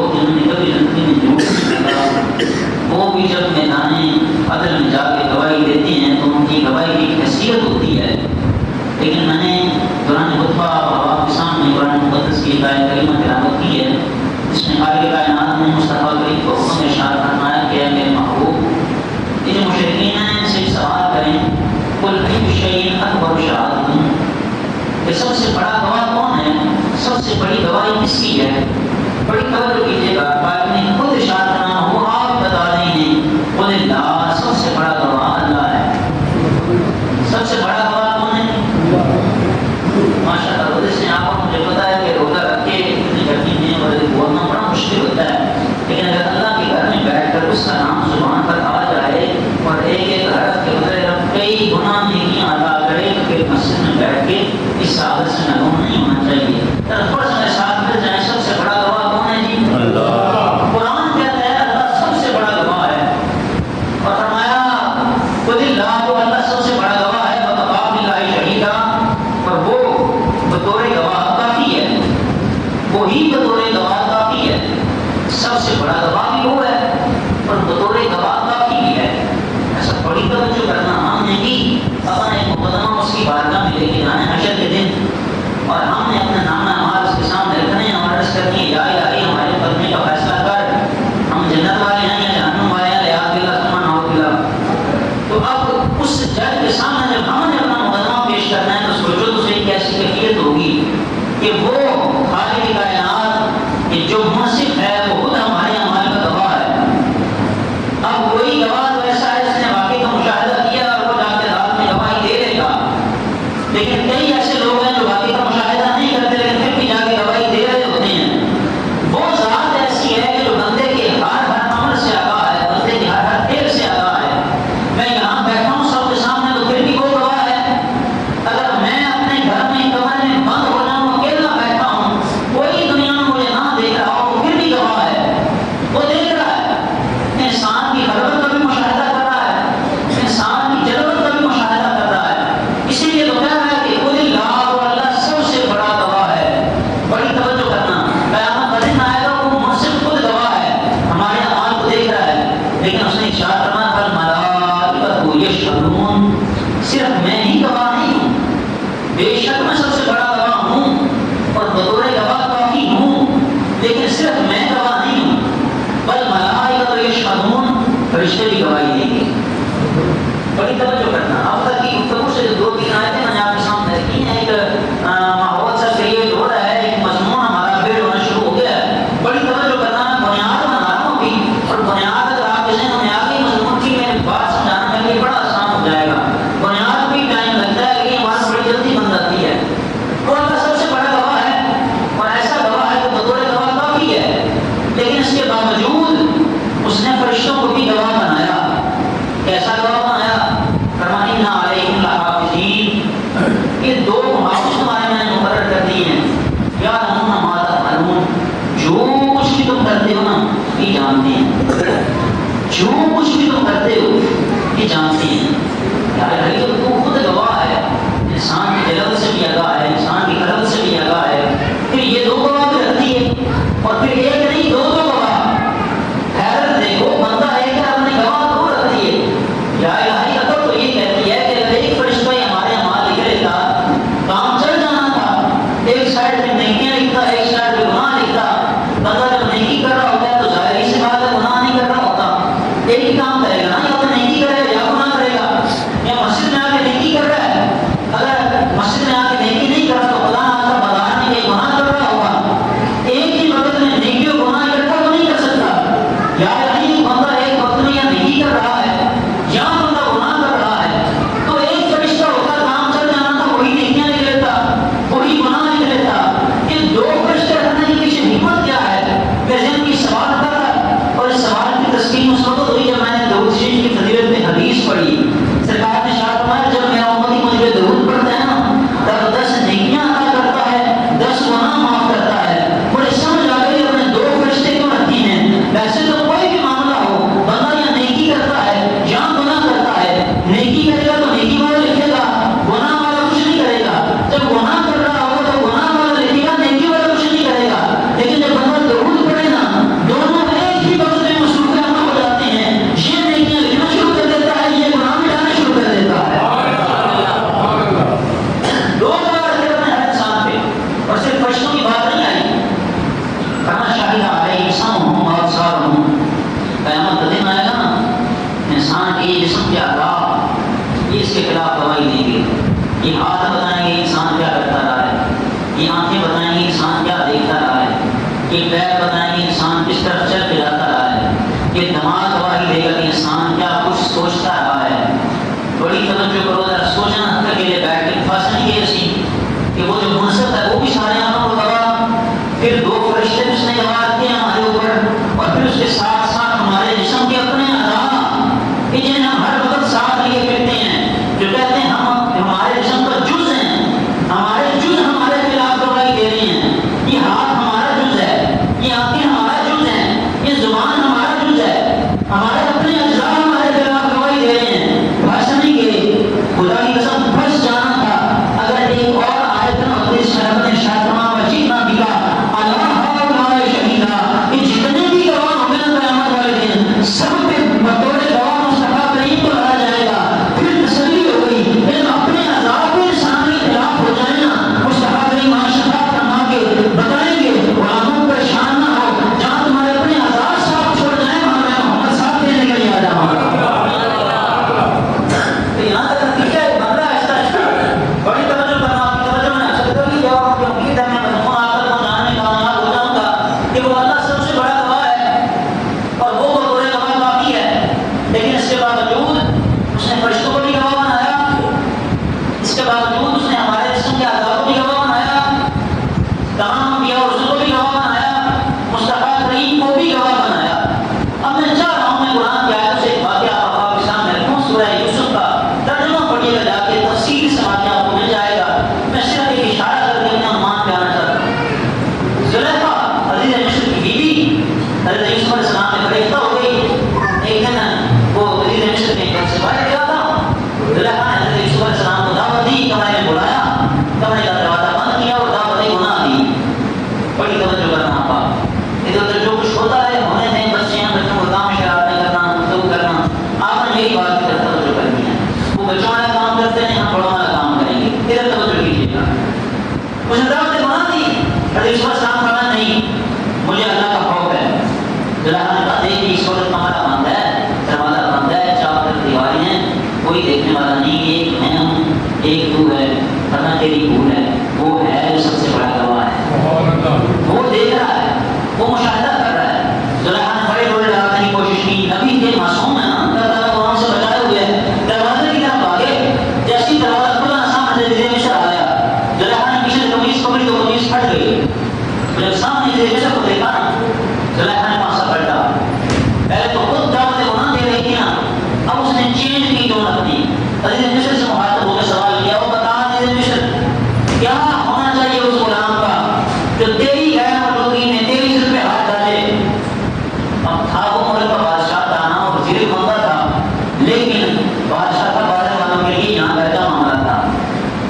لوگ جنہوں نے کبھی زندگی میں جھوٹ نہیں کہا، وہ بھی جب میدان عدل میں جا کے گواہی دیتے ہیں تو ان کی گواہی کی حیثیت ہوتی ہے۔ لیکن میں نے دوران خطبہ آپ کے سامنے قرآن مقدس کی ایک آیت کریمہ تلاوت کی ہے، جس میں خالق کائنات نے مصطفیٰ کریم کو حکم ارشاد فرمایا کہ اے میرے محبوب، یہ جو مشرکین ہیں ان سے سوال کریں، قل ای شیء اکبر شہادۃ، کہ سب سے بڑا گواہ کون ہے، سب سے بڑی گواہی کس کی ہے؟ بڑی توجہ کیجیے گا، پاک نے خود ارشاد فرمایا وہ آپ بتا رہے ہیں، قل اللہ، سب سے بڑا گواہ اللہ ہے۔ سب سے بڑا گواہ کون ہے؟ ماشاء اللہ، روزے سے آپ کو مجھے پتا ہے کہ روزہ رکھ کے اتنی گرمی میں اور بولنا بڑا مشکل ہوتا ہے، لیکن اگر اللہ کے گھر میں بیٹھ کر اس کا نام زبان پر آ جائے اور ایک ایک حرف کے بدلے رب کئی گناہ نیکیاں ادا کرے تو پھر مسجد میں بیٹھ کے اس عادت سے محروم نہیں ہونا چاہیے۔ تھوڑا سا میرے ساتھ مل جائیں، سب سے بڑا گواہ کون ہے جی؟ اللہ۔ قرآن کہتا ہے اللہ سب سے بڑا گواہ ہے، اور فرمایا خود اللہ کو اللہ سب سے بڑا گواہ ہے، وکفیٰ باللہ شہیدا، اور وہ بطور گواہ کافی ہے، وہی بطور گواہ کافی ہے۔ سب سے بڑا گواہ بھی وہ ہے اور بطور گواہ کافی بھی ہے۔ ایسا بڑی توجہ کرنا، ہم نے بھی اپنا ایک مقدمہ اس کی بارگاہ میں لے کے جانا ہے حشر کے دن، اور ہم نے اپنے نام اعمال اس کے سامنے رکھنے ہیں اور عرض کرنی ہے یا الہی ہمارے بدنے کا فیصلہ کر، ہم جنت والے ہیں یا جہنم والے ہیں، لحاظ باللہ ثم نعوذ باللہ۔ تو اب اس جج کے سامنے جب ہم نے اپنا مقدمہ پیش کرنا ہے تو سوچو تو صحیح کیسی کیفیت ہوگی کہ وہ خالق کائنات کہ جو منصف ہے وہ خود ہمارے اعمال کا گواہ ہے۔ اب کوئی گواہ تو ایسا ہے جس نے واقعی کا مشاہدہ کیا اور وہ جا کے رات میں گواہی دے دے گا، لیکن کئی ایسے لوگ ہیں جو واقعی کا مشاہدہ نہیں کرتے لیکن پھر بھی جا کے گواہی دے رہے ہوتے ہیں۔ وہ ذات ایسی ہے کہ جو بندے کے ہر عمل سے آگاہ ہے، بندے کے ہر فعل سے آگاہ ہے۔ میں یہاں بیٹھا ہوں سب کے سامنے تو پھر بھی وہ گواہ ہے۔ اگر میں اپنے گھر میں کمرے میں بند ہو جاؤں، اکیلا بیٹھا ہوں، کوئی دنیا میں مجھے نہ دیکھ رہا ہو، پھر بھی گواہ ہے، وہ دیکھ رہا ہے۔ انسان کی خلوت کا بھی مشاہدہ کر رہا ہے، انسان کی جلوت کا بھی مشاہدہ کر رہا ہے۔ اسی لیے تو کہہ رہا ہے کہ خود اللہ و اللہ سب سے بڑا گواہ ہے۔ بڑی توجہ کرنا، قیامت کا دن آئے گا وہ منصف خود گواہ ہے، ہمارے اعمال کو دیکھ رہا ہے، لیکن اس نے ارشاد فرمایا فالملائکۃ یشہدون، صرف میں ہی گواہ نہیں ہوں، بے شک میں سب سے بڑا گواہ ہوں اور بطور گواہ کافی ہوں، لیکن صرف میں گواہ نہیں ہوں، بل ملائکۃ یشہدون، فرشتے بھی گواہی دیں گے۔ بڑی توجہ کرنا، اب تک کی گفتگو سے دو تین آیتیں میں نے آپ کے سامنے رکھی ہیں، ایک ماحول سا کریٹ ہو رہا ہے، ایک مضمون ہمارا بیڑ ہونا شروع ہو گیا ہے۔ بڑی توجہ کرنا، بنیاد بنا رہا ہوں ابھی، اور بنیاد اگر آپ کے ذہن میں آ گئی مضمون کی، میں بات سمجھانا میرے لیے بڑا آسان ہو جائے گا۔ بنیاد بھی ٹائم لگتا ہے لیکن بات بڑی جلدی بن جاتی ہے۔ وہ اللہ سب سے بڑا گواہ ہے اور ایسا گواہ ہے کہ بطور گواہ کافی ہے، لیکن اس کے باوجود اس نے فرشتوں کو بھی گواہ بنایا۔ کیسا گواہ بنایا؟ فرمایا اِنَّ عَلَيْكُمْ لَحَافِظِينَ، یہ دو محافظ تمہارے میں نے مقرر کر دیے ہیں، یَعْلَمُونَ مَا تَفْعَلُونَ، جو کچھ بھی تم کرتے ہو نا یہ جانتے ہیں، جو کچھ بھی تم کرتے ہو یہ جانتے ہیں۔ یار بھائی جب تو خود گواہ ہے، انسان کی جلوت سے بھی آگاہ ہے، انسان کی خلوت سے بھی آگاہ ہے، پھر یہ دو گواہ بھی رکھتی ہے، اور پھر ایک نہیں دو گواہ۔ حیرت دیکھو، بندہ ایک ہے اپنے گواہ دو رکھتی ہے۔ یا الہی اگر تو یہ کہتی ہے کہ اگر ایک فرشتہ ہی ہمارے اعمال لکھ لیتا کام چل جانا تھا، ایک سائڈ پہ نیکیاں لکھتا ایک سائڈ پہ گناہ لکھتا، بندہ جب نیکی کر رہا ہوتا ہے تو ظاہری سی بات ہے گناہ نہیں کر رہا ہوتا، ایک ہی کام کرے گا نا، یا تو نیکی کرے گا یا گناہ کرے گا۔ یہ ہاتھ بتائیں گے انسان کیا کرتا رہا ہے، یہ آنکھیں بتائیں گے انسان کیا دیکھتا رہا ہے، یہ پیر بتائیں گے انسان کس طرف چل کے جاتا رہا ہے، یہ دماغ گواہی دے گا کہ انسان کیا کچھ سوچتا رہا ہے۔ بڑی توجہ کرو، ذرا سوچنا کے لیے بیٹھ کے پھنس نہیں گئے اسی کہ وہ جو منصف ہے وہ بھی سارے آنکھوں کو گواہ، پھر دو فرشتے بھی اس نے گواہ کیے ہمارے اوپر، اور پھر اس کے ساتھ ساتھ ہمارے جسم کے اپنے اعضاء کہ جنہیں ہم ہر وقت ساتھ لیے پھرتے ہیں، جو کہتے ہیں ہم ہمارے جسم کا جز ہیں، ہمارے جز ہمارے خلاف گواہی دے رہے ہیں۔ یہ ہاتھ ہمارا جز ہے، یہ آنکھیں ہمارا جز ہیں، یہ زبان ہمارا جز ہے، ہمارے اپنے اجزاء ہمارے خلاف گواہی دے رہے ہیں۔ بھس نہیں گئے، خدا کی قسم بھس جانا تھا اگر ایک اور آیت مقدس شرف نے شاطمہ بچینا دکھا اللہ شہیدہ کہ جتنے بھی گواہ ہوں گے نا قیامت والے دن سب پہ بطور گواہ مصطفیٰ کریم کو لایا جائے گا۔ پھر تسلی ہو گئی، لیکن اپنے عذاب کے انسان کے خلاف ہو جائے نا، مصطفیٰ کریم شفاعت فرما کے بتائیں گے غلاموں پریشان نہ ہو، جہاں تمہارے اپنے عذاب صاف چھوڑ جائیں وہاں میں محمد صاحب دینے کے لیے آ جاؤں گا۔ تو یہاں تک نتیجہ ہے بندہ ایسا بڑی توجہ کرنا، آپ کی توجہ میں اصل کر لی جواب کی امید ہے میں مجموعہ آ کر پہنچانے میں کامیاب ہو جاؤں گا کہ وہ اللہ سب سے بڑا گواہ ہے اور وہ بطور گواہ باقی ہے، لیکن اس کے باوجود اس نے فرشتوں کو بھی گواہ بنایا، اس کے باوجود اس نے ہمارے جسم کے اعضاء کو بھی گواہ بنایا، تمام انبیاء اور رسول کو بھی گواہ بنایا، مصطفیٰ کریم کو بھی گواہ بنایا۔ اب میں چاہ رہا ہوں میں قرآن کی آیتوں سے ایک واقعہ آپ کے سامنے رکھوں، سورہ یوسف کا ترجمہ پڑھیے گا جا کے، تفصیل سے واقعہ آپ کو مل جائے گا۔ میں صرف ایک اشارہ کر کے اپنے عنوان پہ آنا چاہتا ہوں۔ زلیخا عزیز مصر کی بیوی حضرت یوسف علیہ السلام میں فریفتہ ہو گئی۔ ایک دن وہ عزیز مصر میں ایک سے باہر گیا تھا، زلیخا نے حضرت یوسف علیہ السلام کو دعوت دی، کمرے میں بلایا، کمرے کا دروازہ بند کیا اور دعوت گناہ دی۔ بڑی توجہ کرنا آپ، ادھر ادھر جو کچھ ہوتا ہے ہونے دیں، بچیاں بچوں کو کام شرارتیں کرنا، گفتگو کرنا، آپ نے میری بات کی طرف توجہ کرنی ہے۔ وہ بچوں والا کام کرتے ہیں، ہم بڑوں والا کام کریں گے، ادھر توجہ کیجیے گا۔ کچھ دعوت گناہ دی، حضرت یوسف علیہ السلام فرمایا نہیں مجھے اللہ کا خوف ہے۔ زلیخا نے کہا دیکھ اس وقت کمرہ بند ہے، دروازہ بند ہے، چار طرف دیواریں ہیں، کوئی دیکھنے والا نہیں، ایک میں ہوں ایک تو ہے، ورنہ تیری بھول ہے، وہ ہے جو سب سے بڑا گواہ ہے، وہ دیکھ رہا ہے، وہ مشاہدہ کر رہا ہے۔ زلیخا نے بڑے بڑے ڈالنے کی کوشش کی، نبی کے معصوم ہے نا، اللہ تعالیٰ قرآن سے بچائے ہوئے ہیں، دروازے کی طرف آگے، جیسی دروازہ کھلا سامنے سے مصر آیا، زلیخا نے پیچھے سے قمیص پکڑی تو قمیص پھٹ گئی۔ جب سامنے سے مصر کو دیکھا نا، زلیخا نے پاسا پلٹا، پہلے تو خود دعوت گناہ دے رہی تھی نا، اب اس نے چینج کی ٹون اپنی، عزیز مصر سے مخاطب ہو کے سوال کیا، وہ بتا عزیز مصر کیا ہونا چاہیے اس غلام کا جو تیری غیر مخلوقی میں تیری سر پہ ہاتھ ڈالے۔ اب تھا وہ ملک کا بادشاہ تھا نا، وزیر بندہ تھا، لیکن بادشاہ کا بادشاہ والوں کے لیے یہاں گھر کا معاملہ تھا،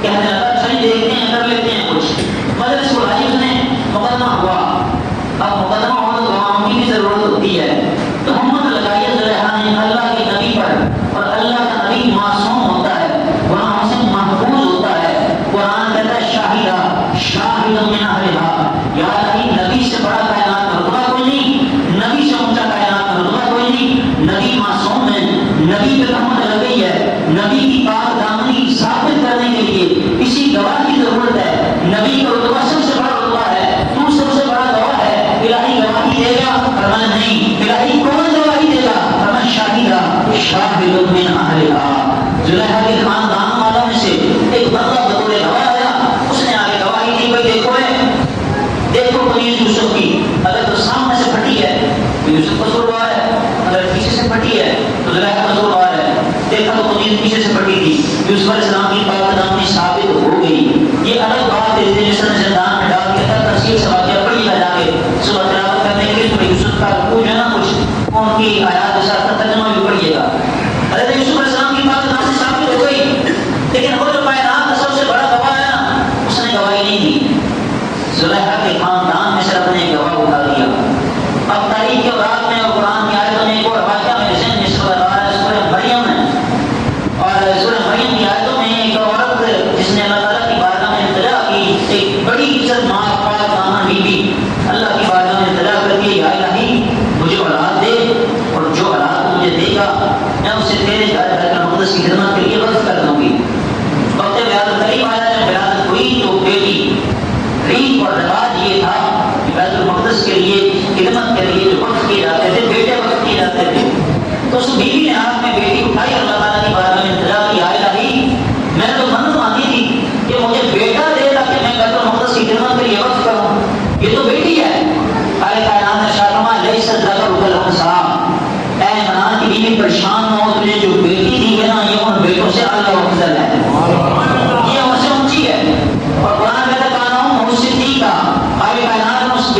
کہنے لگا چلیے دیکھتے ہیں کر لیتے ہیں کچھ۔ مجلس بلائی اس نے، مقدمہ ہوا، اب مقدمہ ہو تو گواہوں کی بھی ضرورت ہوتی ہے، تو ہمت لگائی زلیخا نے اللہ کے نبی پر، اور اللہ کا نبی معصوم ہوتا ہے، گناہوں سے محفوظ ہوتا ہے۔ قرآن کہتا ہے شاہدہ شاہد من اہلہا، یا الہی نبی سے بڑا کائنات کا رتبہ کوئی نہیں، نبی سے اونچا کائنات کا رتبہ کوئی نہیں، نبی معصوم ہے، نبی پہ رحمت لگ گئی ہے، نبی کی پاک دامنی ثابت کرنے کے لیے کسی گواہ کی ضرورت ہے، نبی کا رتبہ سب سے بڑا رتبہ ہے، تو سب سے بڑا گواہ ہے، الہی گواہی دے گا؟ فرمایا نہیں، الہی کون گواہی دے گا؟ فرمایا شاہدہ شاہد من اہلہا، زلیخا کے خاندان والوں میں سے ایک بندہ بطور گواہ آیا، اس نے آگے گواہی دی، بھائی دیکھو دیکھو قمیض یوسف کی، اگر تو سامنے سے پھٹی ہے تو یوسف قصوروار ہے، اگر پیچھے سے پھٹی ہے تو زلیخا قصوروار ہے۔ دیکھا تو قمیض پیچھے سے پھٹی تھی، یوسف علیہ السلام کی پاک دامنی ثابت ہو گئی۔ یہ الگ بات ہے، جیسے زندان میں ڈال کے تک تفصیل سے واقعہ پڑھی جا کے صبح تلاوت کرنے کے لیے سورہ یوسف کا رکوع جو ہے نا کچھ ان کی آیات کے ساتھ ترجمہ بھی پڑھیے گا۔ حضرت یوسف علیہ السلام کی پاک دامنی ثابت ہو گئی، لیکن وہ جو کائنات کا سب سے بڑا گواہ ہے نا، اس نے گواہی نہیں دی۔ زلیخا کے خاندان میں سے اپنے گواہ اٹھا دیا۔ اب تاریخ کے اوراق میں اور قرآن کی آیتوں میں ایک اور واقعہ میرے ذہن میں سورہ مریم ہے، اور سورہ مریم کی آیتوں میں ایک عورت جس نے اللہ تعالیٰ کی بارگاہ میں التجا کی، ایک بڑی عزت ماں پاک دامن بیوی اللہ کی بارگاہ میں التجا کر کے یا الہی مجھے اولاد دے، اور جو اولاد کرتے تھے. تو اس بیوی نے ہاتھ میں بیٹی اٹھائی, اللہ تعالیٰ کی بارگاہ میں التجا کی, یا الہی میں نے تو منت مانگی تھی کہ مجھے بیٹا دے تاکہ میں بیت المقدس کی خدمت کے لیے وقف کروں, یہ تو بیٹی ہے. خالق کائنات نے ارشاد فرمایا لیس الذکر کالانثیٰ, اے عمران کی بیوی پریشان نہ ہو, تجھے جو بیٹی دی ہے نا یہ ان بیٹوں سے اعلیٰ و افضل ہے, یہ ان سے اونچی ہے. اور قرآن کہتا ہے کانا ہوں صدیقہ, خالق کائنات نے اس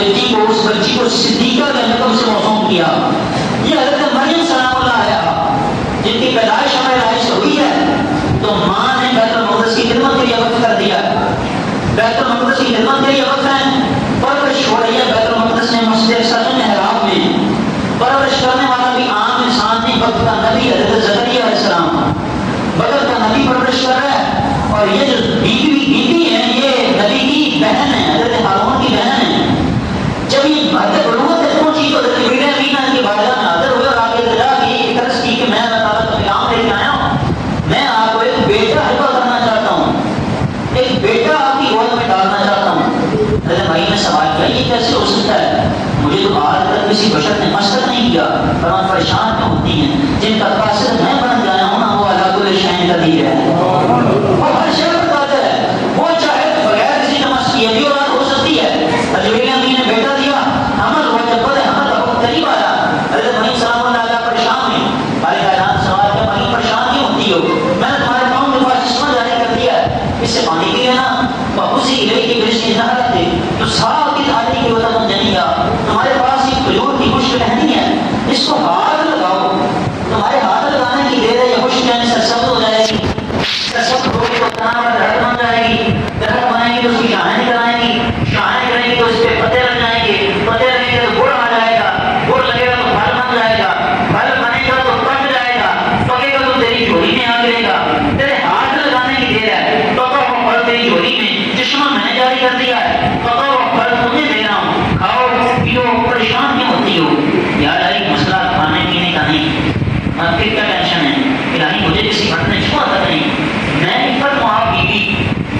بچی کو صدیقہ کے لقب سے موسوم کیا. یہ حضرت مریم سلام اللہ علیہا جن کی پیدائش ہمارے رائے سے ہوئی ہے, تو ماں نے بیت المقدس کی خدمت کے لیے وقف کر دیا. بیت المقدس کی خدمت کے لیے وقف ہے, پرورش ہو رہی ہے بیت المقدس میں, مسجد اقصیٰ میں, محراب میں. پرورش کرنے والا بھی عام انسان نہیں, وقت کا نبی حضرت زکریا علیہ السلام, بغل کا نبی پرورش کر رہا ہے. اور یہ جو بیوی ہے یہ نبی کی بہن ہے, حضرت ہارون کی بہن ہے. جب یہ حضرت بلوغت تک پہنچی تو حضرت بیٹا امینہ کی بارگاہ میں حاضر ہوئے اور آگے درجہ کی عرض کی کہ میں اللہ تعالیٰ کا پیغام لے کے آیا ہوں, میں آپ کو ایک بیٹا ہبہ کرنا چاہتا ہوں, ایک بیٹا آپ کی گود میں ڈالنا چاہتا ہوں. حضرت مریم نے سوال کیا یہ کیسے ہو سکتا ہے, مجھے تو آج تک کسی بشر نے مسخر نہیں کیا. فرمان پریشان کیوں ہوتی ہیں, جن کا قاصد میں بن گیا ہوں نا وہ علی کل شیء قدیر ہے, وہ ہر شے پر قادر ہے, وہ چاہے بغیر کسی نماز کیے بھی اولاد ہو سکتی ہے. حضرت امین نے بیٹا دیا, حمل ہوا, جب بڑے حمل کا وقت قریب آیا حضرت مریم سلام اللہ علیہ پریشان ہوئی. خالق کائنات سوال کیا مریم پریشان کیوں ہوتی ہو, میں نے تمہارے پاؤں کے پاس چشمہ جاری کر دیا ہے, اس سے پانی پی لینا. اسی علیہ کی برشنی نہرت تھے تو ساکت علی کی وطن جنیا, تمہارے پاس ایک کھجور کی خشک ٹہنی ہے, اس کو ہاتھ لگاؤ, تمہارے ہاتھ لگانے کی دیر ہے, یہ خشک ٹہنی سرسبز ہو جائے گی, سرسبز ہو گئی تو تنہا پر درخت بن جائے گی, درخت بنائے گی تو اس کی شاخیں نکلائیں گی, شاخیں نکلیں گی تو اس پہ پتے لگ جائیں گے, پتے لگیں گے تو گڑ آ جائے گا, گڑ لگے گا تو پھل بن جائے گا, پھل بنے گا تو پک جائے گا, پکے گا تو تیری جھولی میں آ گرے گا. تیرے ہاتھ لگانے کی دیر ہے, پکا ہوا پھل تیری جھولی میں, چشمہ میں نے جاری کر دیا ہے, پکا ہوا پھل تمہیں دے رہا ہوں, کھاؤ پیو, پریشان کیوں ہوتی ہو. یار ایک مسئلہ کھانے پینے کا نہیں, پھر کیا ٹینشن ہے, الہی مجھے کسی بات نے چھوا تک نہیں, میں عفت ہوں آپ بیوی,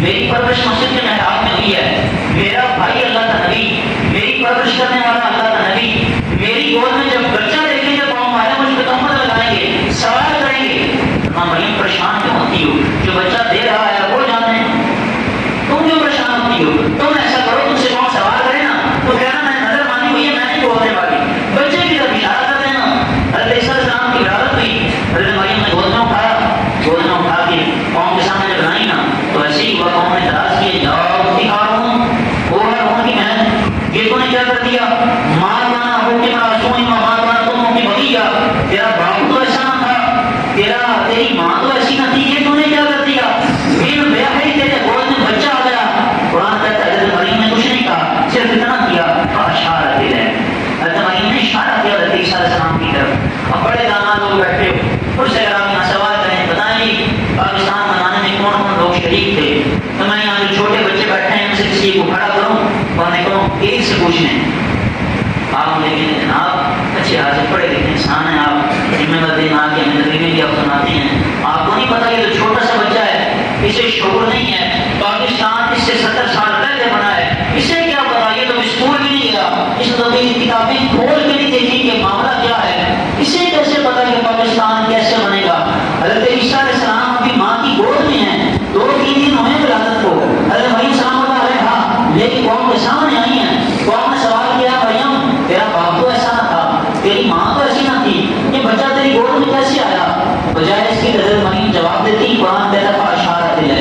میری پرورش مسجد کے محراب میں ہوئی ہے, میرا بھائی اللہ کا نبی, میری پرورش کرنے والا اللہ کا نبی, میری گود میں جب بچہ دیکھیں گے پاؤں مارے مجھ پہ تہمت لگائیں گے, سوال کریں گے. ماں مریم پریشان کیوں ہوتی ہو, جو بچہ دے رہا ہے وہ جانے, تم کیوں پریشان ہوتی ہو. تم ایسا کرو, تم سے کون سوال کرے نا تو کہنا میں نظر مانی ہوئی ہے, میں نہیں بولنے والی, بچے کی طرف اشارہ کر دینا. حضرت عیسیٰ علیہ السلام کی ولادت ہوئی, حضرت مریم نے گود میں اٹھایا, گود میں اٹھا کے قوم کے سامنے جب لائی نا تو ایسے ہی وہ قوم نے دراز کیے, جاؤ اٹھی ہارون, وہ ہارون کی بہن, یہ تو نے کیا کر دیا, ماں مانا ہو کے معصوم ماں مانا تم ہو کے بھگیا, تیرا باپ تو ایسا نہ تھا, تیری ماں تو ایسی نہ تھی, یہ تو نے کیا کر دیا, پھر بے حی تیرے گود میں بچہ آ گیا. قرآن کہتا ہے حضرت مریم نے کچھ نہیں کہا, صرف اتنا کیا اشارہ دے رہے, حضرت مریم نے اشارہ کیا حضرت عیسیٰ علیہ السلام کی طرف. اب بڑے دانا لوگ بیٹھے ہو, ان سے اگر آپ یہاں سوال کریں بتائیں جی پاکستان بنانے میں کون کون لوگ شریک تھے, تو میں یہاں جو چھوٹے بچے بیٹھے ہیں ان سے کسی کو کھڑا کروں اور میں کہوں ایک سے پوچھ لیں, آپ لیکن جناب اچھے حاضر پڑھے لکھے انسان ہیں, آپ ذمہ دار دماغ کی ہمیں تقریبیں بھی آپ سناتے ہیں, آپ کو نہیں پتا یہ تو چھوٹا سا بچہ ہے, اسے شعور نہیں ہے, پاکستان اس سے 70 سال پہلے بنا ہے, اسے کیا پتا, یہ تو اسکول بھی نہیں گیا, اس نے تو کتابیں کھول کے نہیں دیکھی کہ معاملہ کیا ہے, اسے کیسے پتا کہ پاکستان کیسے بنے گا. حضرت عیسیٰ علیہ السلام ابھی ماں کی گود میں ہیں, 2-3 دن ہوئے ولادت کو, حضرت مریم سلام اللہ علیہا لیکن قوم کے سامنے آئی ہیں, قوم نے سوال کیا مریم تیرا باپ تو ایسا نہ تھا, تیری ماں تو ایسی نہ تھی, یہ بچہ تیری گود میں کیسے آیا, بجائے اس کی حضرت مریم جواب دیتی, قرآن کہتا ہے اشارہ دے.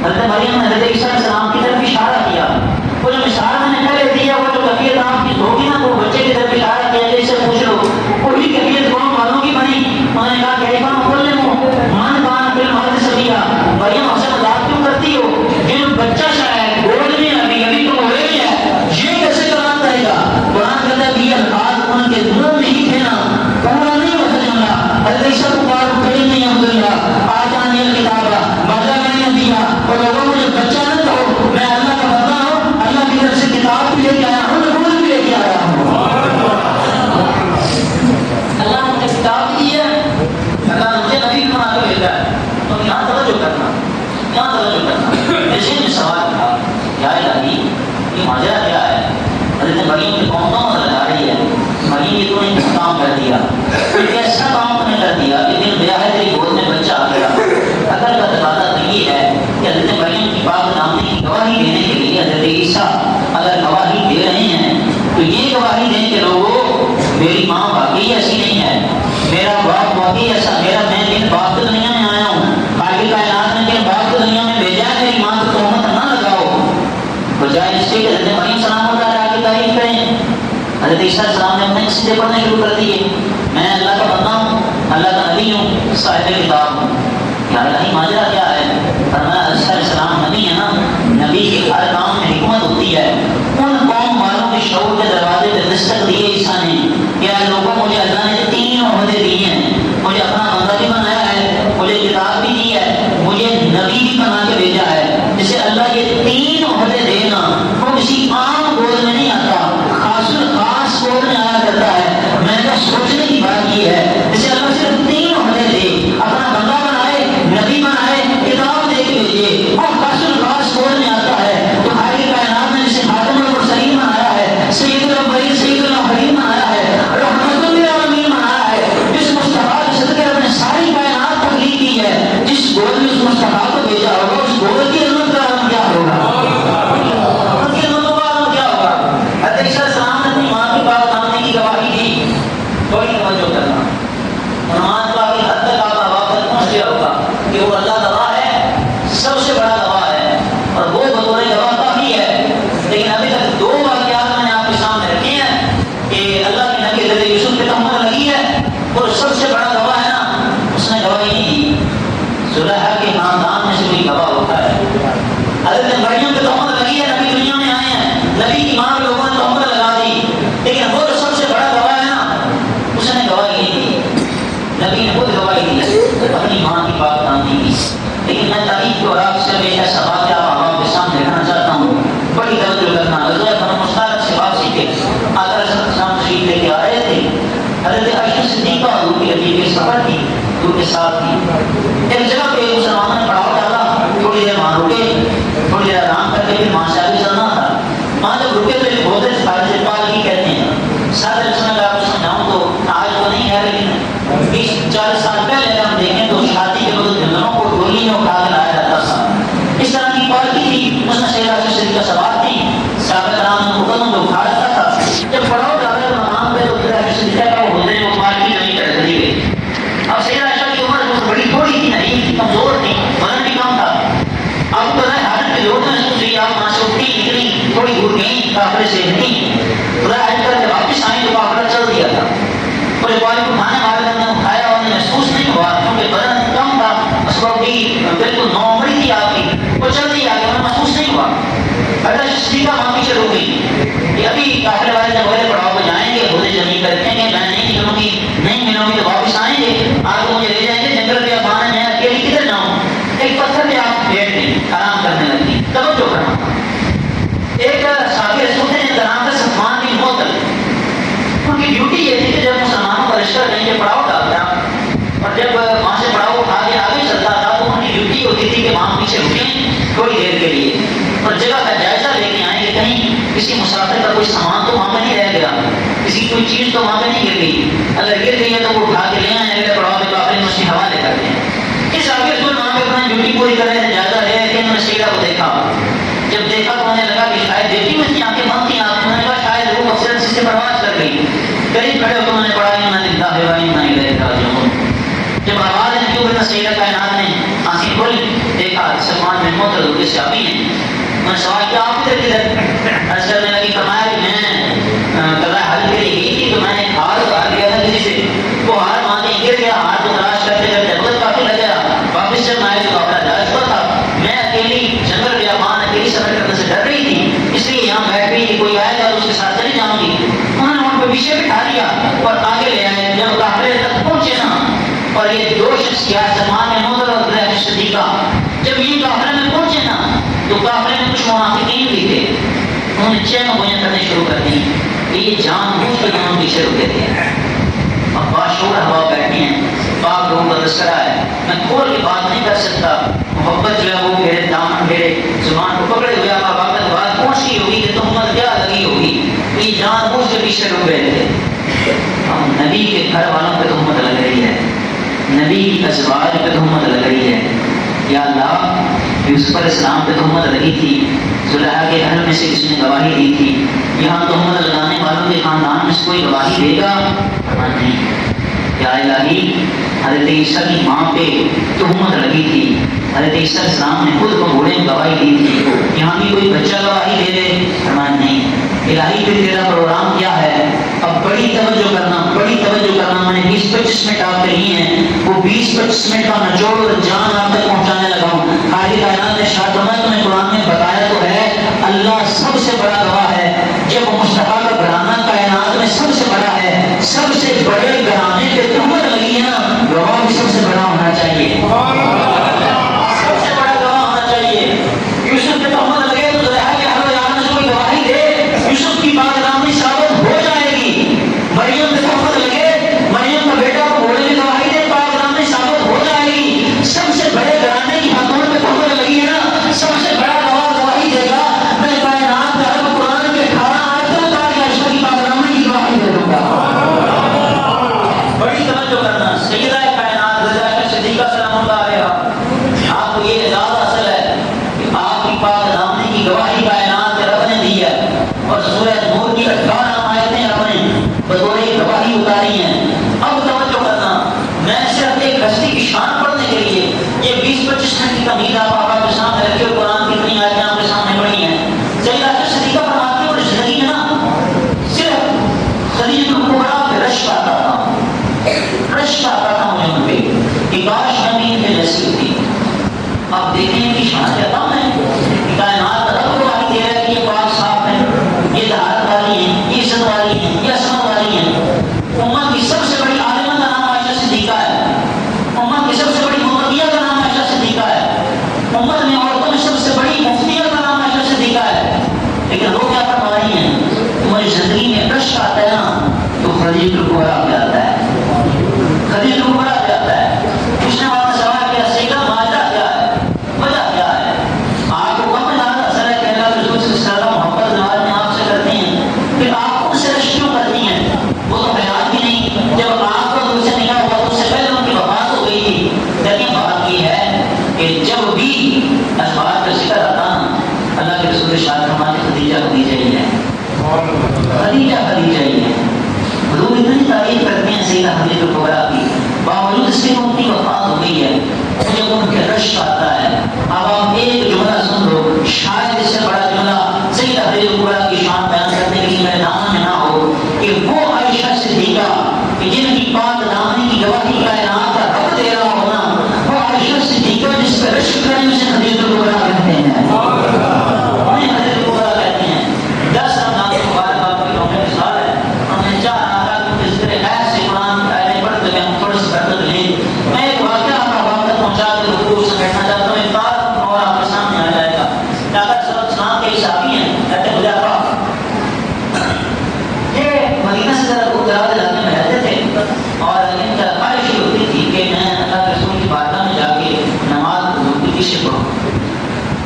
حضرت مریم نے حضرت عیسیٰ علیہ السلام کی طرف اشارہ کیا, وہ جو مثال میں نے پہلے دیا وہ جو کفیت آپ کی ہوگی نا, وہ بچے کی طرف اشارہ کیا کہ اسے پوچھ لو, وہی کفیت قوم والوں کی بنی. انہوں نے کہا کہ من بان بل مرد سبیا, مریم ہم سے مذاق کیوں کرتی ہو, جن بچہ شاید گود میں ابھی تو ہوئے ہی ہے, یہ کیسے کلام کرے گا. قرآن کہتا ہے یہ الفاظ ان کے منہ میں ہی تھے نا, پورا نہیں ہو سکا. حضرت عیسیٰ کو بار پھیل نہیں عبداللہ آج آنے کتابہ بدلا میں نے دیا, اور لوگوں مجھے بچہ نہ کہو, میں اللہ کا بندہ ہوں, اللہ کی طرف سے کتاب بھی لے کے آیا ہوں, رسول بھی لے کے آیا ہوں. اللہ نے کتاب دی ہے, اللہ نے مجھے نبی بنا کے بھیجا ہے, تو یہاں توجہ کرنا, یہاں توجہ کرنا. جیسے نے سوال تھا یا الہی یہ ماجرا کیا ہے, حضرت مریم کی قوم کہاں نظر آ رہی ہے, مریم یہ تو نہیں کام کر دیا، ایک ایسا کام تم نے کر دیا کہ دل گیا ہے تیری گود میں بچہ آ گیا۔ اگر کا تقاضا تو یہ ہے کہ حضرت مریم کی پاک دامنی کی گواہی دینے کے لیے حضرت عیسیٰ اگر گواہی دے رہے ہیں تو یہ گواہی دیں کہ لوگوں میری ماں واقعی ایسی نہیں ہے، میرا باپ واقعی ایسا، میں جن باپ کی دنیا میں آیا ہوں، خالق کائنات نے جن باپ کی دنیا میں بھیجا ہے، میری ماں کو تہمت نہ لگاؤ، بجائے اس سے کہ حضرت مریم سلام اللہ علیہ کی تعریف کریں۔ حضرت عیسیٰ السلام نے اپنے قصیدے پڑھنے شروع کر دیے، میں اللہ کا بندہ ہوں، اللہ کا نبی ہوں، صاحب کتاب ہوں۔ یا الہی ماجرا کیا ہے؟ فرمایا عیسیٰ علیہ السلام نبی ہے نا، نبی کے ہر کام میں حکمت ہوتی ہے۔ ان قوم والوں کے شعور کے دروازے پہ دستک دیے عیسیٰ نے کہ اے لوگوں مجھے اللہ نے 3 عہدے دیے ہیں، مجھے اپنا بندہ بھی بنایا ہے، مجھے کتاب بھی دی ہے، مجھے نبی بھی بنا کے بھیجا ہے۔ جسے اللہ یہ 3 عہدے دے نا وہ کسی عام گود میں نہیں آتا، خاص گود میں آیا کرتا ہے۔ میں نے سوچنے کی بات یہ ہے جسے اللہ صرف 3 عہدے دے، اپنا بندہ بنائے، نبی بنائے، کتاب دے کے بھیجے، اور خاص گود میں آتا ہے۔ تو خالق کائنات نے جسے خاتم المرسلین بنایا ہے، سید الاولین سید الاخرین بنایا ہے، رحمت للعالمین بنایا ہے، جس مصطفیٰ کے صدقے اپنے ساری کائنات تخلیق کی ہے، جس گود میں اس مصطفیٰ کو بھیجا ہوگا اس گود کی عظمت کا عالم کیا ہوگا؟ اس کی عظمتوں کا عالم کیا ہوگا؟ حضرت عیسیٰ السلام نے اپنی ماں کی پاک دامنی کی گواہی دی۔ کوئی توجہ کرنا، فرمان کا بھی حد تک آپ کا واقعہ پہنچ گیا ہوگا کہ وہ اللہ گواہ ہے، سب سے بڑا گواہ ہے، اور وہ بطور گواہ کافی ہے۔ لیکن ابھی تک 2 واقعات میں نے آپ کے سامنے رکھے ہیں کہ اللہ کے نبی حضرت یوسف پہ تہمت لگی ہے، اور سب سے بڑا گواہ ہے نا، اس نے گواہی نہیں دی۔ زلیخا کے خاندان میں سے کوئی گواہ ہوتا ہے۔ حضرت مریم پہ تہمت لگی ہے، نبی دنیا میں آئے ہیں، نبی کی ماں لوگوں نے تہمت لگا دی، لیکن وہ جو سب سے بڑا گواہ ہے نا، اس نے گواہی نہیں دی۔ نبی نے خود گواہی دی اپنی ماں کی پاک دامنی کی۔ لیکن میں تاریخ کو آپ سے ایک ایسا واقعہ آپ کے سامنے رکھنا چاہتا ہوں، بڑی توجہ کرنا۔ غزوہ بنو مستعلق سے واپسی کے آقا علیہ السلام تشریف لے کے آ رہے تھے، حضرت عائشہ صدیقہ حضور کی نبی کے سفر تھی، حضور کے ساتھ تھی۔ ایک جگہ پہ مسلمانوں نے پڑاؤ ڈالا، تھوڑی دیر وہاں رکے، تھوڑی دیر آرام کر کے پھر وہاں سے آگے چلنا تھا۔ وہاں جب رکے تو ایک بہت سے پال کی کہتے ہیں، ساتھ میں آپ کو سمجھاؤں تو آج تو نہیں ہے، لیکن 20-40 سال پہلے اگر ہم دیکھیں تو شادی کے وقت جنگلوں کو ڈولی میں اٹھا کے لایا جاتا تھا۔ اس طرح کی پالکی تھی، اس میں سیدہ عائشہ صدیقہ سوار تھی، صحابہ کرام نے مقدم کو اٹھا رکھا تھا۔ جب پڑاؤ ڈالا تو مقام پہ تو سیدہ عائشہ صدیقہ کا ہوتے وہ پالکی نہیں کر دی گئی۔ اب سیدہ عائشہ کی عمر بہت بڑی تھوڑی تھی، نہیں تھی، کمزور تھی، وزن بھی کم تھا۔ اب تو حالت کی ضرورت محسوس ہوئی، آپ وہاں سے اٹھی نکلی، تھوڑی دور گئی، کافرے سے ہٹی، خدا حج کر کے واپس آئیں تو کافرہ چل دیا تھا۔ اور پانی کو کھانے والے نے اٹھایا، انہیں محسوس نہیں ہوا کیونکہ بدن کم تھا، اسبابی بالکل 9 عمری تھی آپ کی، وہ چل دی آگے، انہیں محسوس نہیں ہوا۔ حضرت صدیقہ وہاں پیچھے رک گئی کہ ابھی کافرے والے جب بڑے پڑاؤ پہ جائیں گے، بھولے زمین پر رکھیں گے، میں نہیں نکلوں گی، نہیں ملوں گی تو واپس آئیں گے، آگے مجھے لے جائیں گے، جنگل پہ آپ آنے میں اکیلی کدھر جاؤں؟ ایک پتھر پہ آپ بیٹھ گئی، آرام کرنے لگی۔ توجہ کرنا، ایک صحابی رسول تھے جن کا نام تھا صفوان بن معطل، ان کی ڈیوٹی یہ تھی کہ جب مسلمانوں کا لشکر کہیں پہ پڑاؤ ڈالتا اور جب وہاں سے پڑاؤ اٹھا کے آگے چلتا تھا تو ان کی ڈیوٹی ہوتی تھی کہ وہاں پیچھے رکیں تھوڑی دیر کے لیے اور جگہ کا جائزہ لے کے آئیں کہ کہیں کسی مسافر کا کوئی سامان تو وہاں پہ نہیں رہ گیا، کسی کوئی چیز تو وہاں پہ نہیں گر گئی، اگر گر گئی ہے تو وہ اٹھا کے لے آئیں، اگر پڑاؤ پہ کافی مسجد حوالے کرتے ہیں۔ اس آگے رسول وہاں پہ اپنا ڈیوٹی پوری کر رہے ہیں، جائزہ لے کہ انہوں نے سیدھا کو دیکھا، جب دیکھا تو انہیں لگا کہ شاید دیکھی میں کی آنکھیں بند تھیں، انہوں نے کہا شاید وہ اکثر سے پرواز کر گئی، قریب کھڑے ہو تو انہوں نے پڑھا انہوں نے داخل وائی انہوں نے لے کہا جب آواز نے کیوں بنا سیدہ کائنات نے آنکھیں کھولی، دیکھا سلمان بن معطل کے صحابی ہیں، انہوں نے سوال کیا آپ کدھر عرض کرنے لگی، فرمایا کہ میں قضاء حج کے لیے گئی تھی تو میں نے ہار لیا تھا کسی سے، وہ ہار مانگے گر گیا، ہار کو تلاش کرتے کرتے وقت کافی لگ گیا، واپس جب میں تو اپنا جا چکا تھا، میں اکیلی جنگل بیابان اکیلی سفر کرنے سے ڈر رہی تھی، اس لیے یہاں بیٹھ گئی کہ کوئی آئے گا اس کے ساتھ چلی جاؤں گی۔ انہوں نے ان کو پیچھے بٹھا لیا اور آگے لے آئے، جب کافرے تک پہنچے نا اور یہ 2 شخصیات سلمان بن معطل اور حضرت عائشہ صدیقہ جب یہ کافرے میں پہنچے نا تو کافرے میں کچھ منافقین بھی تھے، انہوں نے چین گوئیاں کرنے شروع کر دی، یہ جان بوجھ کے دونوں پیچھے رکے تھے۔ اب باشعور ہوا بیٹھے ہیں، پاک لوگوں کا تذکرہ ہے، میں کھول کے بات نہیں کر سکتا، محبت جو ہے وہ میرے دامن میرے زبان کو پکڑے ہوئے آپ وقت بات پہنچی ہوگی کہ تہمت کیا لگی ہوگی، یہ جان بوجھ کے پیچھے رک گئے تھے، ہم نبی کے گھر والوں پہ تہمت لگ رہی ہے، نبی کی ازواج پہ تہمت لگ رہی ہے. یا اللہ یوسف علیہ السلام پہ تہمت لگی تھی، زلیخا کے گھر میں سے کسی نے گواہی دی تھی، یہاں تہمت لگانے والوں کے خاندان میں سے کوئی گواہی دے گا؟ نہیں. یا الہی حضرت عیسیٰ کی ماں پہ تہمت لگی تھی، حضرت عیسیٰ علیہ السلام نے خود کو گھوڑے میں گواہی دی تھی، یہاں بھی کوئی بچہ گواہی دے دے؟ نہیں. الہی پھر تیرا پروگرام کیا ہے؟ اب بڑی توجہ کرنا، بڑی توجہ کرنا. میں نے 20-25 منٹ آپ کے لیے ہیں، وہ 20-25 منٹ کا نچوڑ اور جان آپ تک پہنچانے لگا ہوں. خالی کائنات نے شاہ تمہیں قرآن میں بتایا تو ہے، اللہ سب سے بڑا گواہ ہے. جب مصطفیٰ کا گھرانہ کائنات میں سب سے بڑا ہے، سب سے بڑے گھرانے پہ تہمت لگی ہے نا، گواہ بھی سب سے بڑا ہونا چاہیے، سب سے بڑا گواہ ہونا چاہیے. یوسف پہ تہمت لگے تو زلیخا کے اہل و عیال میں سے کوئی گواہی دے، یوسف کی پاکدامنی ثابت ہو جائے گی. مریم پہ تہمت لگے، مریم کا بیٹا کو گھوڑے میں گواہی دے، پاکدامنی ثابت ہو جائے گی. سب سے بڑے گھرانے کی خاتون پہ تہمت لگی ہے نا، سب سے بڑا گواہ گواہی دے گا. میں کائنات کا رب قرآن کے 18 آیتوں میں عائشہ کی پاکدامنی کی گواہی دے دوں گا. بڑی توجہ کرنا. سیدہ کائنات عائشہ صدیقہ سلام اللہ علیہا، آپ کو یہ اعزاز حاصل ہے کہ آپ کی پاکدامنی کی گواہی کائنات کے رب نے دی ہے، اور سورہ نور کی 18 آیتیں رب نے بطور گواہی اتاری ہیں. اب توجہ کرنا، میں صرف ایک ہستی کی شان پڑھنے کے لیے یہ 20-25 منٹ کی تمہید آپ کے سامنے رکھی اور قرآن کی اتنی آیتیں آپ کے سامنے پڑھی ہیں. سیدہ عائشہ صدیقہ فرماتی ہیں اور زندگی میں نا صرف خدیجہ الکبریٰ پہ رشک آتا تھا، رشک آتا تھا مجھے ان پہ کہ کاش میں بھی ان پہ جیسی ہوتی. آپ دیکھیں ان کی شان کیا کام ہے کہ کائنات رب کو گواہی دے رہا ہے کہ یہ پاک صاف ہے، یہ طہارت والی ہیں، یہ عزت والی ہیں، یہ عصمت والی ہیں. امت کی سب سے بڑی عالمہ کا نام عائشہ صدیقہ ہے، امت کی سب سے بڑی متقیہ کا نام عائشہ صدیقہ ہے، امت میں عورتوں میں سب سے بڑی مفتیہ کا نام عائشہ صدیقہ ہے. لیکن لوگ کیا فرما رہی ہیں؟ تمہاری زندگی میں رشک آتا ہے نا تو خدیجہ الکبریٰ پہ آتا ہے، خدیجہ الکبریٰ پہ آتا ہے. اس نے آپ سے سوال کیا سیدہ ماجرا کیا ہے، وجہ کیا ہے؟ آپ کو کم زیادہ اثر ہے کہ اللہ رسول صلی اللہ علیہ وسلم محبت نوازنے آپ سے کرتی ہیں، پھر آپ ان سے رشک کیوں کرتی ہیں؟ وہ تو حیات بھی نہیں، جب آپ کا ان سے نکاح ہوا تو اس سے پہلے ان کی وفات ہو گئی تھی. لیکن بات یہ ہے کہ جب بھی ازواج کا ذکر آتا نا، اللہ کے رسول شاد فرماتے خدیجہ خدیجہ ہی ہے، خدیجہ خدیجہ ہی ہے. حضور اتنی تعریف کرتے ہیں سیدہ خدیجہ الکبریٰ کی، باوجود اس کے ان کی وفات ہو گئی ہے. جب ان کے رشک آتا ہے، اب آپ ایک جملہ سن لو، شاید اس سے بڑا جملہ سیدہ خدیجہ الکبریٰ کی شان بیان کرنے کے لیے میرے دامن میں نہ ہو کہ وہ عائشہ صدیقہ کہ جن کی پاکدامنی کی گواہی کائنات کا رب دے رہا ہونا، وہ عائشہ صدیقہ جس پہ رشک کریں اسے خدیجہ الکبریٰ کہتے ہیں، انہیں خدیجہ الکبریٰ کہتے ہیں. 10 رمضان مبارک آپ کی یوم وصال ہے، ہم نے چاہا تھا کہ اس طرح ایسے قرآن کی آیتیں پڑھ کے ہم تھوڑا سا برکت لیں. میں ایک واقعہ آپ کا وقت پہنچا کے گفتگو سے بیٹھنا چاہتا ہوں، ایک بار اور آپ کے سامنے آ جائے گا. ڈاکٹر صلی اللہ علیہ وسلم کے صحابی ہیں حضرت حذیفہ، یہ مدینہ سے ذرا دور دراز علاقے میں رہتے تھے اور ان کا خواہش یہ ہوتی تھی کہ میں اللہ کے رسول کی بارگاہ میں جا کے نماز حضور سے پڑھوں،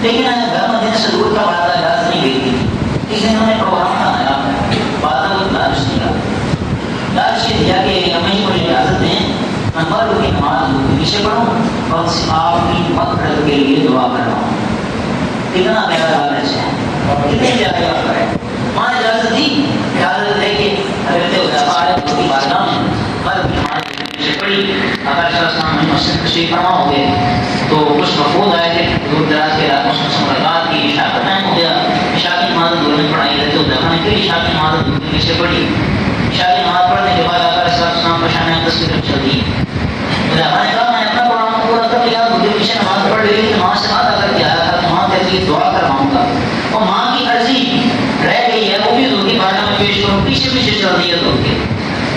لیکن گھر مدینہ سے دور کا بارگاہ اجازت نہیں دیتی تھی. اس لیے انہوں نے پروگرام بنایا، بارگاہ کو لالچ دیا، لالچ یہ دیا کہ ہمیں مجھے اجازت دیں میں مرد کی نماز حضور سے پڑھوں اور آپ کی مغفرت کے لیے دعا کر رہا ہوں. کتنا پیارا لالچ ہے، کتنے پیارے آپ ہے. ماں اجازت دی، اجازت دے کے حضرت حذیفہ علیہ کی بارگاہ میں مرد کی نماز سے پڑھی. آقا صلی اللہ علیہ وسلم مسجد تشریف فرما ہو گئے تو کچھ مفروض آئے تھے دور دراز کے علاقوں سے ملاقات کی، عشاء کا ٹائم ہو گیا. عشاء کی نماز حضور نے پڑھائی، حضرت حذیفہ نے پھر عشاء کی نماز حضور کے پیچھے پڑھی. عشاء کی نماز پڑھنے کے بعد آقا صلی اللہ علیہ وسلم کو شان اقدس کی طرف چل دی. حذیفہ نے کہا میں اپنا پروگرام پورا کر لیا، مجھے پیچھے نماز پڑھ لی، نماز سے بعد اگر کیا آیا تھا تو ماں کے لیے دعا کرواؤں گا. اور ماں کی عرضی رہ گئی ہے، وہ بھی حضور کی بارگاہ میں پیش کروں. پیچھے پیچھے چل رہی ہے حضور کے،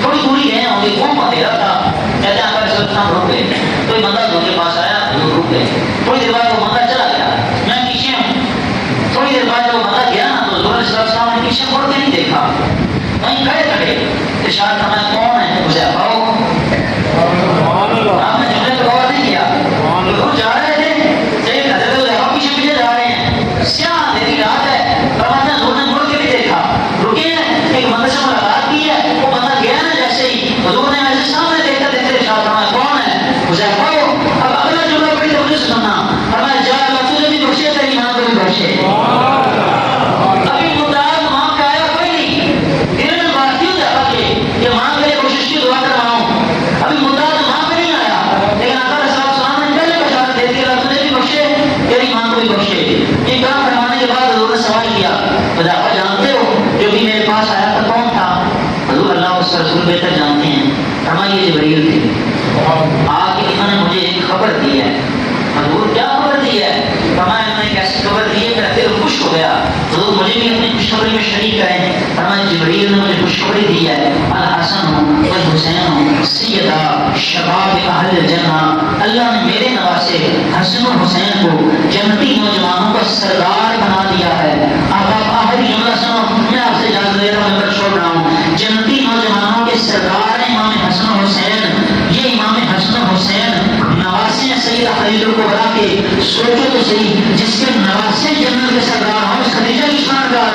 تھوڑی دوری گئے ہوں گے، کون اندھیرا تھا. کہتے ہیں آقا صلی اللہ علیہ وسلم رک گئے، کوئی بندہ حضور کے پاس آیا، حضور رک گئے. تھوڑی دیر بعد وہ بندہ چلا گیا، میں پیچھے ہوں. تھوڑی دیر بعد جب بندہ گیا نا تو حضور صلی اللہ علیہ وسلم نے پیچھے مڑ کے نہیں دیکھا، وہیں کھڑے کھڑے ارشاد فرمایا کون ہے؟ حذیفہ. آپ نے جملے کو غور نہیں کیا، حضور جا رہے تھے، حضرت حذیفہ پیچھے پیچھے جا رہے ہیں، سیاہ اندھیری رات ہے، حضور نے مڑ کے بھی دیکھا، رکے ہیں، ایک بندے سے ملاقات کی ہے، وہ بندہ گیا نا جیسے ہی حضور نے ایسے سامنے دیکھتے دیکھتے ارشاد فرمایا کون ہے؟ حذیفہ ہو. اب اگلا جملہ بڑی توجہ سے سننا. فرمایا جا اللہ تجھے بھی بخشے تیری ماں کو بھی بخشے. ابھی مدعا ماں پہ آیا کوئی نہیں. دل میں بات کیوں جاتا کہ ماں کے لیے کوشش کی دعا کرواؤں. ابھی مدعا تو ماں پہ نہیں آیا لیکن آقا علیہ السلام نے پہلے بشارت دے دی اللہ تجھے بھی بخشے تیری ماں کو بھی بخشے. یہ کام فرمانے کے بعد حضور نے سوال کیا حذیفہ جانتے ہو جو بھی میرے پاس آیا تھا کون تھا؟ حضور اللہ اس کا رسول بہتر جانتے ہیں. فرمایا یہ جبرائیل تھے. آ کے انہوں نے مجھے ایک خبر دی ہے. حضور کیا خبر دی ہے؟ فرمایا انہوں نے ایک ایسی خبر دی ہے میرا دل خوش ہو گیا. حضور مجھے بھی اپنی خوشخبری میں شریک کریں. فرمایا جبرائیل نے مجھے خوشخبری دی ہے الحسن والحسین سیدہ شباب اہل الجنہ. اللہ نے میرے نواسے حسن و حسین کو جنتی نوجوانوں کا سردار بنا دیا ہے. اب آپ آخری جملہ سنو, میں آپ سے اجازت دے رہا ہوں, میں چھوڑ رہا ہوں. جنتی نوجوانوں کے سردار ہیں امام حسن و حسین. یہ امام حسن و حسین نواسے ہیں سیدہ خدیجہ الکبریٰ کے. سوچو تو صحیح, جس کے نواسے جنت کے سردار ہوں, خدیجہ کی شان کا